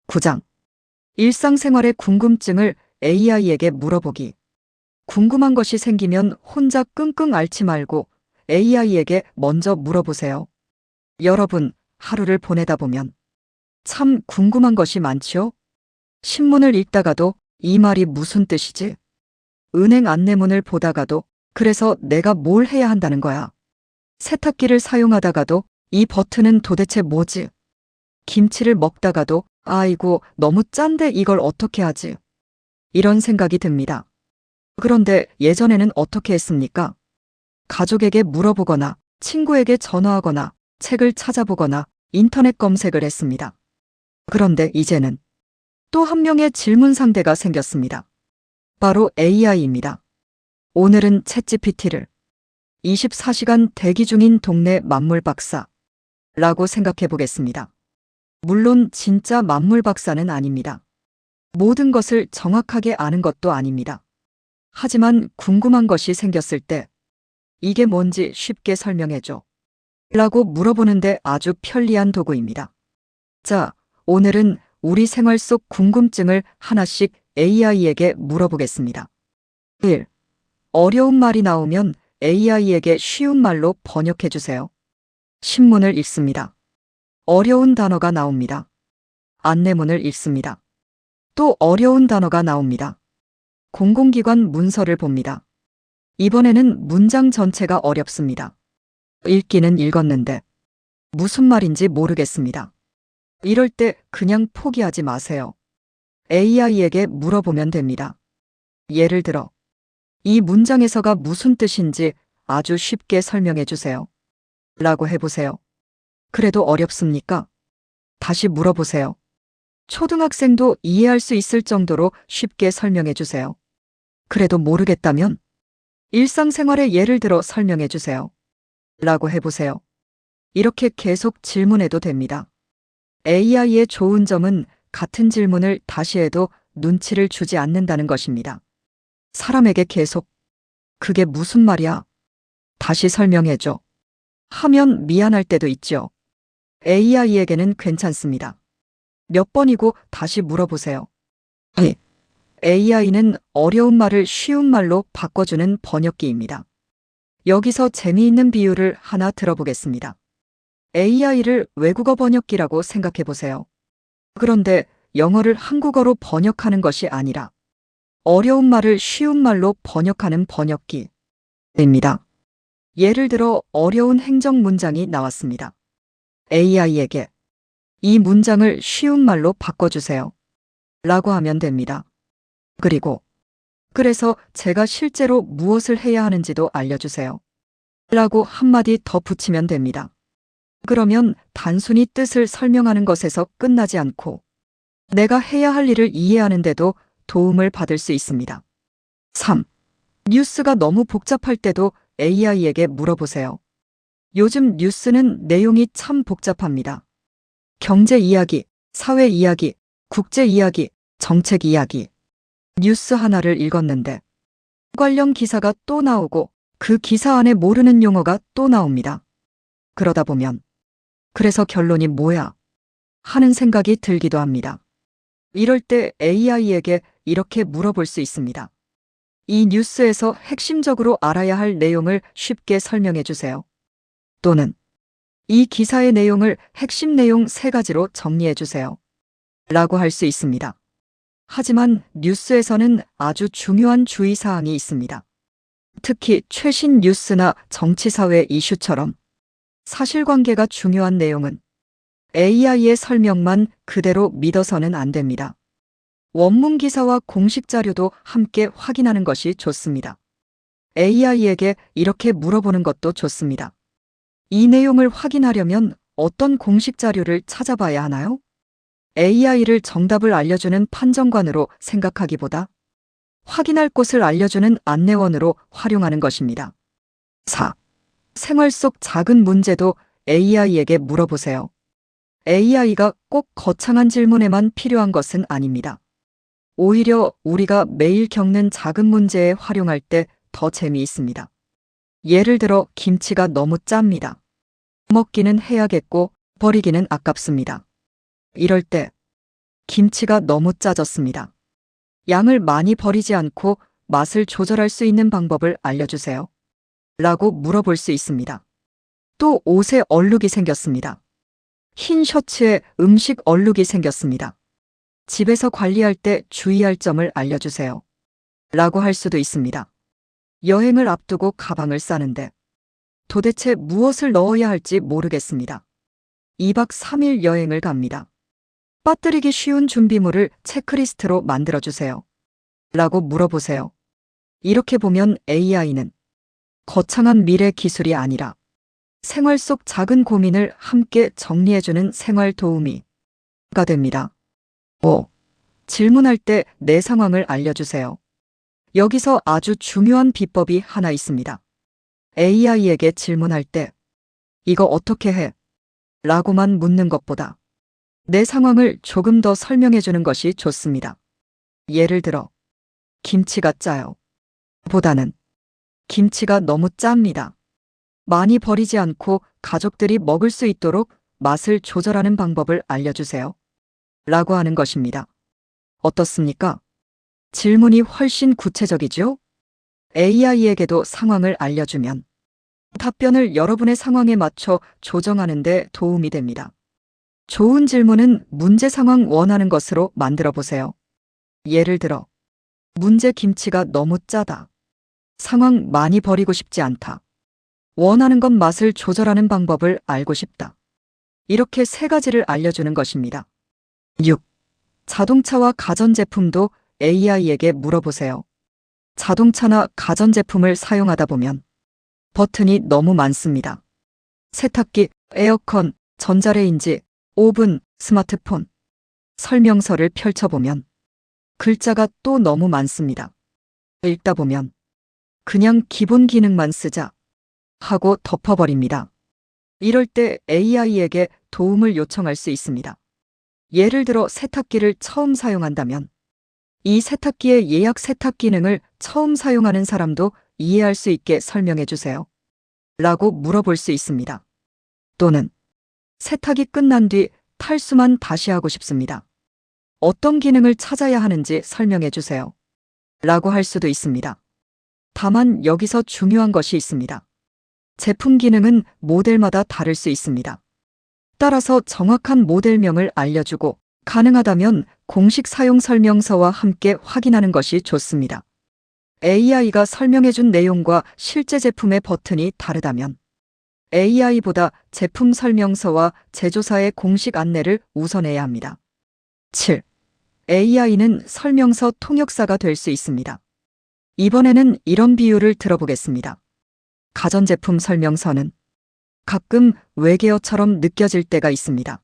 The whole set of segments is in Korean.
9장. 일상생활의 궁금증을 AI에게 물어보기. 궁금한 것이 생기면 혼자 끙끙 앓지 말고 AI에게 먼저 물어보세요. 여러분, 하루를 보내다 보면 참 궁금한 것이 많지요? 신문을 읽다가도 이 말이 무슨 뜻이지? 은행 안내문을 보다가도 그래서 내가 뭘 해야 한다는 거야? 세탁기를 사용하다가도 이 버튼은 도대체 뭐지? 김치를 먹다가도 아이고 너무 짠데 이걸 어떻게 하지? 이런 생각이 듭니다. 그런데 예전에는 어떻게 했습니까? 가족에게 물어보거나 친구에게 전화하거나 책을 찾아보거나 인터넷 검색을 했습니다. 그런데 이제는 또 한 명의 질문 상대가 생겼습니다. 바로 AI입니다. 오늘은 챗GPT를 24시간 대기 중인 동네 만물 박사라고 생각해 보겠습니다. 물론 진짜 만물 박사는 아닙니다. 모든 것을 정확하게 아는 것도 아닙니다. 하지만 궁금한 것이 생겼을 때 이게 뭔지 쉽게 설명해줘 라고 물어보는데 아주 편리한 도구입니다. 자, 오늘은 우리 생활 속 궁금증을 하나씩 AI에게 물어보겠습니다. 1. 어려운 말이 나오면 AI에게 쉬운 말로 번역해 주세요. 신문을 읽습니다. 어려운 단어가 나옵니다. 안내문을 읽습니다. 또 어려운 단어가 나옵니다. 공공기관 문서를 봅니다. 이번에는 문장 전체가 어렵습니다. 읽기는 읽었는데 무슨 말인지 모르겠습니다. 이럴 때 그냥 포기하지 마세요. AI에게 물어보면 됩니다. 예를 들어, 이 문장에서가 무슨 뜻인지 아주 쉽게 설명해 주세요. 라고 해보세요. 그래도 어렵습니까? 다시 물어보세요. 초등학생도 이해할 수 있을 정도로 쉽게 설명해 주세요. 그래도 모르겠다면 일상생활의 예를 들어 설명해 주세요. 라고 해보세요. 이렇게 계속 질문해도 됩니다. AI의 좋은 점은 같은 질문을 다시 해도 눈치를 주지 않는다는 것입니다. 사람에게 계속 그게 무슨 말이야? 다시 설명해줘. 하면 미안할 때도 있죠. AI에게는 괜찮습니다. 몇 번이고 다시 물어보세요. AI는 어려운 말을 쉬운 말로 바꿔주는 번역기입니다. 여기서 재미있는 비유를 하나 들어보겠습니다. AI를 외국어 번역기라고 생각해 보세요. 그런데 영어를 한국어로 번역하는 것이 아니라 어려운 말을 쉬운 말로 번역하는 번역기입니다. 예를 들어 어려운 행정 문장이 나왔습니다. AI에게 이 문장을 쉬운 말로 바꿔주세요. 라고 하면 됩니다. 그래서 제가 실제로 무엇을 해야 하는지도 알려주세요. 라고 한마디 더 붙이면 됩니다. 그러면 단순히 뜻을 설명하는 것에서 끝나지 않고 내가 해야 할 일을 이해하는데도 도움을 받을 수 있습니다. 3. 뉴스가 너무 복잡할 때도 AI에게 물어보세요. 요즘 뉴스는 내용이 참 복잡합니다. 경제 이야기, 사회 이야기, 국제 이야기, 정책 이야기. 뉴스 하나를 읽었는데 관련 기사가 또 나오고 그 기사 안에 모르는 용어가 또 나옵니다. 그러다 보면 그래서 결론이 뭐야? 하는 생각이 들기도 합니다. 이럴 때 AI에게 이렇게 물어볼 수 있습니다. 이 뉴스에서 핵심적으로 알아야 할 내용을 쉽게 설명해 주세요. 또는 이 기사의 내용을 핵심 내용 3가지로 정리해 주세요. 라고 할 수 있습니다. 하지만 뉴스에서는 아주 중요한 주의사항이 있습니다. 특히 최신 뉴스나 정치사회 이슈처럼 사실관계가 중요한 내용은 AI의 설명만 그대로 믿어서는 안 됩니다. 원문 기사와 공식 자료도 함께 확인하는 것이 좋습니다. AI에게 이렇게 물어보는 것도 좋습니다. 이 내용을 확인하려면 어떤 공식 자료를 찾아봐야 하나요? AI를 정답을 알려주는 판정관으로 생각하기보다 확인할 곳을 알려주는 안내원으로 활용하는 것입니다. 4. 생활 속 작은 문제도 AI에게 물어보세요. AI가 꼭 거창한 질문에만 필요한 것은 아닙니다. 오히려 우리가 매일 겪는 작은 문제에 활용할 때 더 재미있습니다. 예를 들어 김치가 너무 짭니다. 먹기는 해야겠고 버리기는 아깝습니다. 이럴 때 김치가 너무 짜졌습니다. 양을 많이 버리지 않고 맛을 조절할 수 있는 방법을 알려주세요. 라고 물어볼 수 있습니다. 또 옷에 얼룩이 생겼습니다. 흰 셔츠에 음식 얼룩이 생겼습니다. 집에서 관리할 때 주의할 점을 알려주세요. 라고 할 수도 있습니다. 여행을 앞두고 가방을 싸는데 도대체 무엇을 넣어야 할지 모르겠습니다. 2박 3일 여행을 갑니다. 빠뜨리기 쉬운 준비물을 체크리스트로 만들어주세요. 라고 물어보세요. 이렇게 보면 AI는 거창한 미래 기술이 아니라 생활 속 작은 고민을 함께 정리해주는 생활 도우미가 됩니다. 5. 질문할 때 내 상황을 알려주세요. 여기서 아주 중요한 비법이 하나 있습니다. AI에게 질문할 때 이거 어떻게 해? 라고만 묻는 것보다 내 상황을 조금 더 설명해 주는 것이 좋습니다. 예를 들어 김치가 짜요. 보다는 김치가 너무 짭니다. 많이 버리지 않고 가족들이 먹을 수 있도록 맛을 조절하는 방법을 알려주세요. 라고 하는 것입니다. 어떻습니까? 질문이 훨씬 구체적이죠? AI에게도 상황을 알려주면 답변을 여러분의 상황에 맞춰 조정하는 데 도움이 됩니다. 좋은 질문은 문제 상황 원하는 것으로 만들어 보세요. 예를 들어, 문제 김치가 너무 짜다. 상황 많이 버리고 싶지 않다. 원하는 것 맛을 조절하는 방법을 알고 싶다. 이렇게 3가지를 알려주는 것입니다. 6. 자동차와 가전제품도 AI에게 물어보세요. 자동차나 가전제품을 사용하다 보면 버튼이 너무 많습니다. 세탁기, 에어컨, 전자레인지, 오븐, 스마트폰. 설명서를 펼쳐보면 글자가 또 너무 많습니다. 읽다 보면 그냥 기본 기능만 쓰자 하고 덮어버립니다. 이럴 때 AI에게 도움을 요청할 수 있습니다. 예를 들어 세탁기를 처음 사용한다면 이 세탁기의 예약 세탁 기능을 처음 사용하는 사람도 이해할 수 있게 설명해 주세요. 라고 물어볼 수 있습니다. 또는 세탁이 끝난 뒤 탈수만 다시 하고 싶습니다. 어떤 기능을 찾아야 하는지 설명해 주세요. 라고 할 수도 있습니다. 다만 여기서 중요한 것이 있습니다. 제품 기능은 모델마다 다를 수 있습니다. 따라서 정확한 모델명을 알려주고 가능하다면 공식 사용 설명서와 함께 확인하는 것이 좋습니다. AI가 설명해준 내용과 실제 제품의 버튼이 다르다면 AI보다 제품 설명서와 제조사의 공식 안내를 우선해야 합니다. 7. AI는 설명서 통역사가 될 수 있습니다. 이번에는 이런 비유를 들어보겠습니다. 가전제품 설명서는 가끔 외계어처럼 느껴질 때가 있습니다.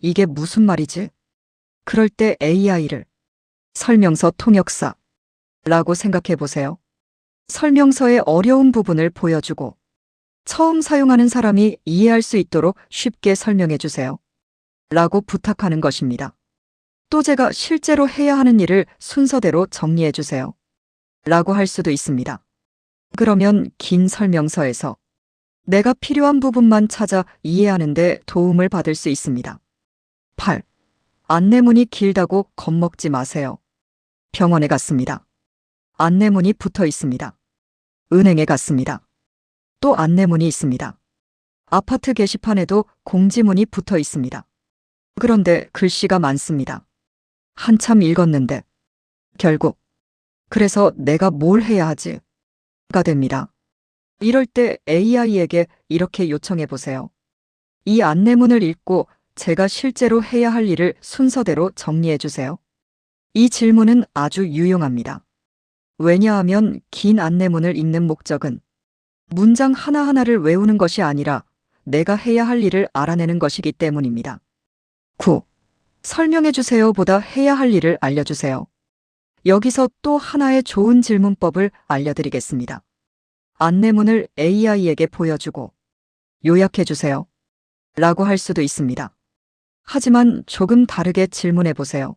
이게 무슨 말이지? 그럴 때 AI를 설명서 통역사 라고 생각해 보세요. 설명서의 어려운 부분을 보여주고 처음 사용하는 사람이 이해할 수 있도록 쉽게 설명해 주세요. 라고 부탁하는 것입니다. 또 제가 실제로 해야 하는 일을 순서대로 정리해 주세요. 라고 할 수도 있습니다. 그러면 긴 설명서에서 내가 필요한 부분만 찾아 이해하는 데 도움을 받을 수 있습니다. 8. 안내문이 길다고 겁먹지 마세요. 병원에 갔습니다. 안내문이 붙어 있습니다. 은행에 갔습니다. 또 안내문이 있습니다. 아파트 게시판에도 공지문이 붙어 있습니다. 그런데 글씨가 많습니다. 한참 읽었는데 결국 그래서 내가 뭘 해야 하지? 가 됩니다. 이럴 때 AI에게 이렇게 요청해 보세요. 이 안내문을 읽고 제가 실제로 해야 할 일을 순서대로 정리해 주세요. 이 질문은 아주 유용합니다. 왜냐하면 긴 안내문을 읽는 목적은 문장 하나하나를 외우는 것이 아니라 내가 해야 할 일을 알아내는 것이기 때문입니다. 9. 설명해 주세요보다 해야 할 일을 알려주세요. 여기서 또 하나의 좋은 질문법을 알려드리겠습니다. 안내문을 AI에게 보여주고 요약해 주세요. 라고 할 수도 있습니다. 하지만 조금 다르게 질문해 보세요.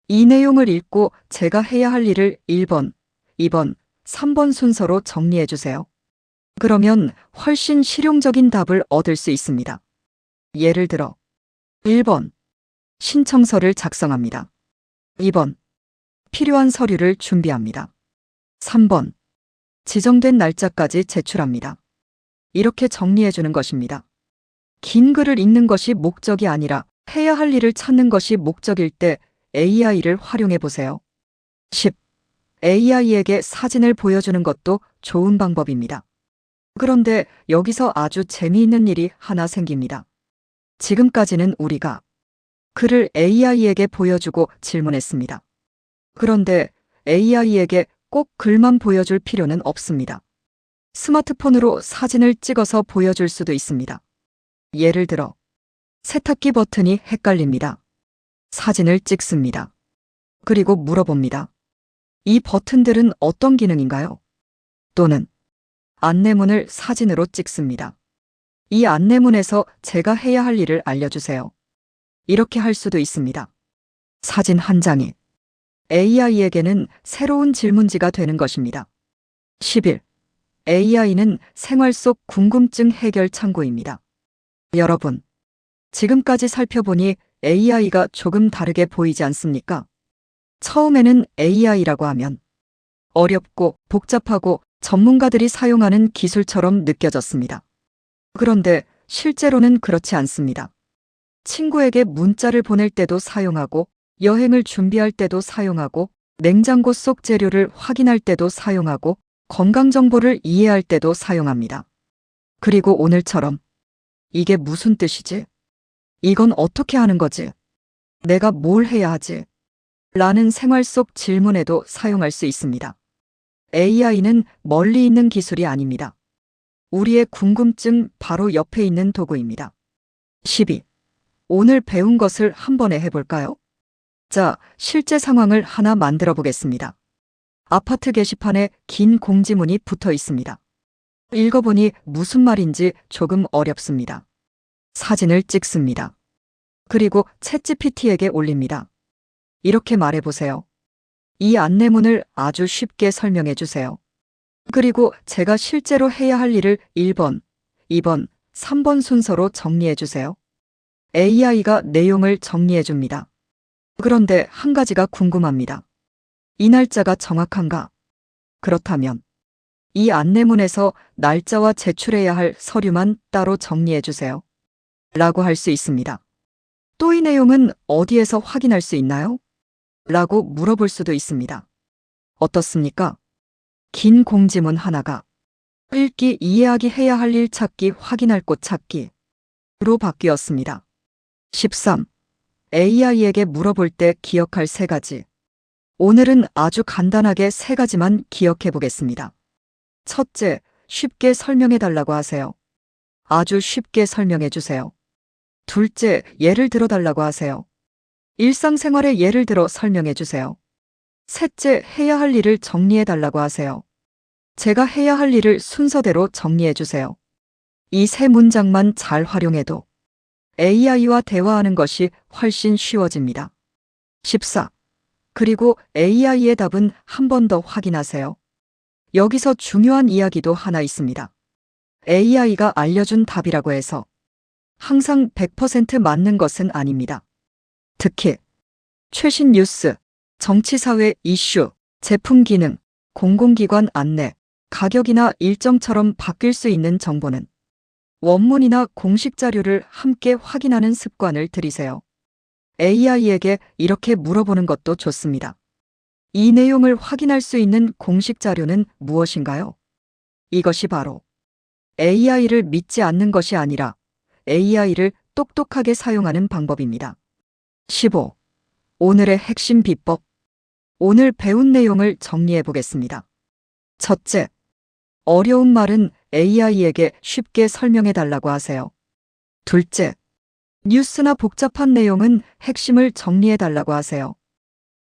이 내용을 읽고 제가 해야 할 일을 1번, 2번, 3번 순서로 정리해 주세요. 그러면 훨씬 실용적인 답을 얻을 수 있습니다. 예를 들어 1번. 신청서를 작성합니다. 2번. 필요한 서류를 준비합니다. 3번. 지정된 날짜까지 제출합니다. 이렇게 정리해 주는 것입니다. 긴 글을 읽는 것이 목적이 아니라 해야 할 일을 찾는 것이 목적일 때 AI를 활용해 보세요. 10. AI에게 사진을 보여주는 것도 좋은 방법입니다. 그런데 여기서 아주 재미있는 일이 하나 생깁니다. 지금까지는 우리가 글을 AI에게 보여주고 질문했습니다. 그런데 AI에게 꼭 글만 보여줄 필요는 없습니다. 스마트폰으로 사진을 찍어서 보여줄 수도 있습니다. 예를 들어, 세탁기 버튼이 헷갈립니다. 사진을 찍습니다. 그리고 물어봅니다. 이 버튼들은 어떤 기능인가요? 또는 안내문을 사진으로 찍습니다. 이 안내문에서 제가 해야 할 일을 알려주세요. 이렇게 할 수도 있습니다. 사진 한 장이 AI에게는 새로운 질문지가 되는 것입니다. 11. AI는 생활 속 궁금증 해결 창구입니다. 여러분, 지금까지 살펴보니 AI가 조금 다르게 보이지 않습니까? 처음에는 AI라고 하면 어렵고 복잡하고 전문가들이 사용하는 기술처럼 느껴졌습니다. 그런데 실제로는 그렇지 않습니다. 친구에게 문자를 보낼 때도 사용하고, 여행을 준비할 때도 사용하고, 냉장고 속 재료를 확인할 때도 사용하고, 건강정보를 이해할 때도 사용합니다. 그리고 오늘처럼 이게 무슨 뜻이지? 이건 어떻게 하는 거지? 내가 뭘 해야 하지? 라는 생활 속 질문에도 사용할 수 있습니다. AI는 멀리 있는 기술이 아닙니다. 우리의 궁금증 바로 옆에 있는 도구입니다. 12. 오늘 배운 것을 한 번에 해볼까요? 자, 실제 상황을 하나 만들어 보겠습니다. 아파트 게시판에 긴 공지문이 붙어 있습니다. 읽어보니 무슨 말인지 조금 어렵습니다. 사진을 찍습니다. 그리고 챗GPT에게 올립니다. 이렇게 말해보세요. 이 안내문을 아주 쉽게 설명해 주세요. 그리고 제가 실제로 해야 할 일을 1번, 2번, 3번 순서로 정리해 주세요. AI가 내용을 정리해 줍니다. 그런데 한 가지가 궁금합니다. 이 날짜가 정확한가? 그렇다면 이 안내문에서 날짜와 제출해야 할 서류만 따로 정리해 주세요. 라고 할 수 있습니다. 또 이 내용은 어디에서 확인할 수 있나요? 라고 물어볼 수도 있습니다. 어떻습니까? 긴 공지문 하나가 읽기, 이해하기, 해야 할 일 찾기, 확인할 곳 찾기로 바뀌었습니다. 13. AI에게 물어볼 때 기억할 3가지. 오늘은 아주 간단하게 3가지만 기억해 보겠습니다. 첫째, 쉽게 설명해 달라고 하세요. 아주 쉽게 설명해 주세요. 둘째, 예를 들어 달라고 하세요. 일상생활의 예를 들어 설명해 주세요. 셋째, 해야 할 일을 정리해 달라고 하세요. 제가 해야 할 일을 순서대로 정리해 주세요. 이 3문장만 잘 활용해도 AI와 대화하는 것이 훨씬 쉬워집니다. 14. 그리고 AI의 답은 한 번 더 확인하세요. 여기서 중요한 이야기도 하나 있습니다. AI가 알려준 답이라고 해서 항상 100% 맞는 것은 아닙니다. 특히 최신 뉴스, 정치사회 이슈, 제품 기능, 공공기관 안내, 가격이나 일정처럼 바뀔 수 있는 정보는 원문이나 공식 자료를 함께 확인하는 습관을 들이세요. AI에게 이렇게 물어보는 것도 좋습니다. 이 내용을 확인할 수 있는 공식 자료는 무엇인가요? 이것이 바로 AI를 믿지 않는 것이 아니라 AI를 똑똑하게 사용하는 방법입니다. 15. 오늘의 핵심 비법. 오늘 배운 내용을 정리해 보겠습니다. 첫째, 어려운 말은 AI에게 쉽게 설명해 달라고 하세요. 둘째, 뉴스나 복잡한 내용은 핵심을 정리해 달라고 하세요.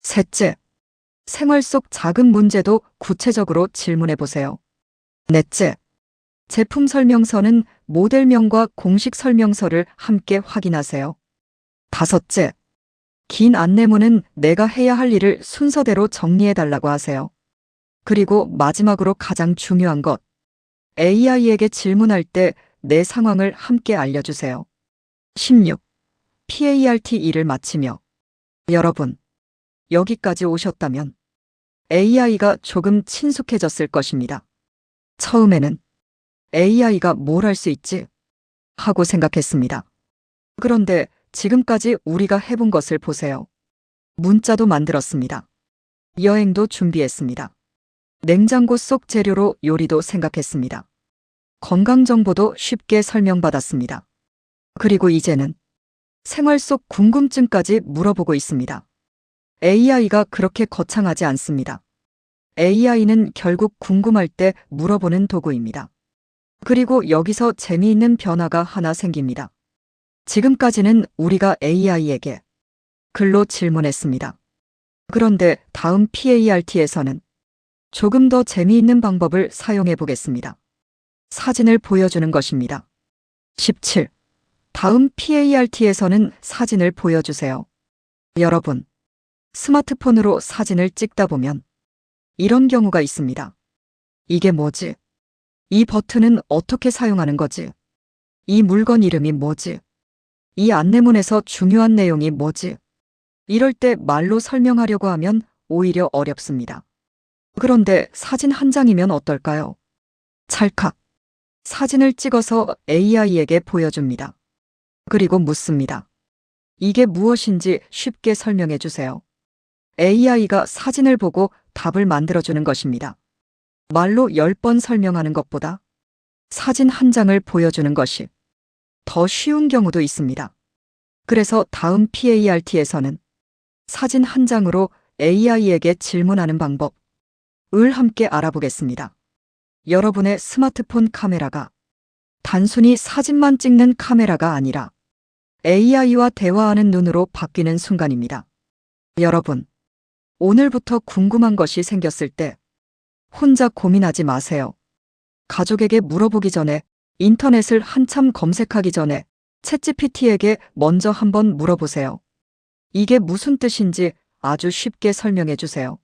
셋째, 생활 속 작은 문제도 구체적으로 질문해 보세요. 넷째, 제품 설명서는 모델명과 공식 설명서를 함께 확인하세요. 다섯째, 긴 안내문은 내가 해야 할 일을 순서대로 정리해 달라고 하세요. 그리고 마지막으로 가장 중요한 것, AI에게 질문할 때 내 상황을 함께 알려주세요. 16. PART 2를 마치며 여러분, 여기까지 오셨다면 AI가 조금 친숙해졌을 것입니다. 처음에는 AI가 뭘 할 수 있지? 하고 생각했습니다. 그런데 지금까지 우리가 해본 것을 보세요. 문자도 만들었습니다. 여행도 준비했습니다. 냉장고 속 재료로 요리도 생각했습니다. 건강정보도 쉽게 설명받았습니다. 그리고 이제는 생활 속 궁금증까지 물어보고 있습니다. AI가 그렇게 거창하지 않습니다. AI는 결국 궁금할 때 물어보는 도구입니다. 그리고 여기서 재미있는 변화가 하나 생깁니다. 지금까지는 우리가 AI에게 글로 질문했습니다. 그런데 다음 PART에서는 조금 더 재미있는 방법을 사용해 보겠습니다. 사진을 보여주는 것입니다. 17. 다음 PART에서는 사진을 보여주세요. 여러분, 스마트폰으로 사진을 찍다 보면 이런 경우가 있습니다. 이게 뭐지? 이 버튼은 어떻게 사용하는 거지? 이 물건 이름이 뭐지? 이 안내문에서 중요한 내용이 뭐지? 이럴 때 말로 설명하려고 하면 오히려 어렵습니다. 그런데 사진 한 장이면 어떨까요? 찰칵. 사진을 찍어서 AI에게 보여줍니다. 그리고 묻습니다. 이게 무엇인지 쉽게 설명해 주세요. AI가 사진을 보고 답을 만들어주는 것입니다. 말로 10번 설명하는 것보다 사진 한 장을 보여주는 것이 더 쉬운 경우도 있습니다. 그래서 다음 PART에서는 사진 한 장으로 AI에게 질문하는 방법을 함께 알아보겠습니다. 여러분의 스마트폰 카메라가 단순히 사진만 찍는 카메라가 아니라 AI와 대화하는 눈으로 바뀌는 순간입니다. 여러분, 오늘부터 궁금한 것이 생겼을 때 혼자 고민하지 마세요. 가족에게 물어보기 전에, 인터넷을 한참 검색하기 전에 챗GPT에게 먼저 한번 물어보세요. 이게 무슨 뜻인지 아주 쉽게 설명해 주세요.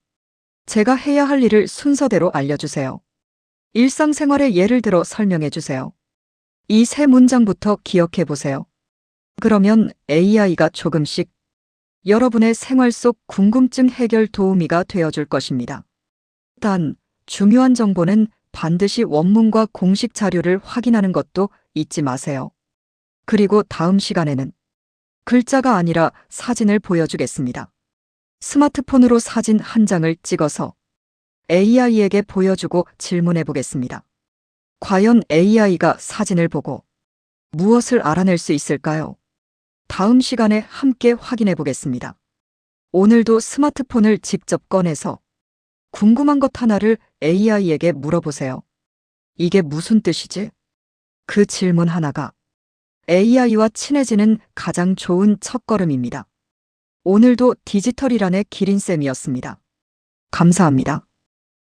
제가 해야 할 일을 순서대로 알려주세요. 일상생활의 예를 들어 설명해 주세요. 이 세 문장부터 기억해 보세요. 그러면 AI가 조금씩 여러분의 생활 속 궁금증 해결 도우미가 되어줄 것입니다. 단, 중요한 정보는 반드시 원문과 공식 자료를 확인하는 것도 잊지 마세요. 그리고 다음 시간에는 글자가 아니라 사진을 보여주겠습니다. 스마트폰으로 사진 한 장을 찍어서 AI에게 보여주고 질문해 보겠습니다. 과연 AI가 사진을 보고 무엇을 알아낼 수 있을까요? 다음 시간에 함께 확인해 보겠습니다. 오늘도 스마트폰을 직접 꺼내서 궁금한 것 하나를 AI에게 물어보세요. 이게 무슨 뜻이지? 그 질문 하나가 AI와 친해지는 가장 좋은 첫걸음입니다. 오늘도 디지털이란의 기린쌤이었습니다. 감사합니다.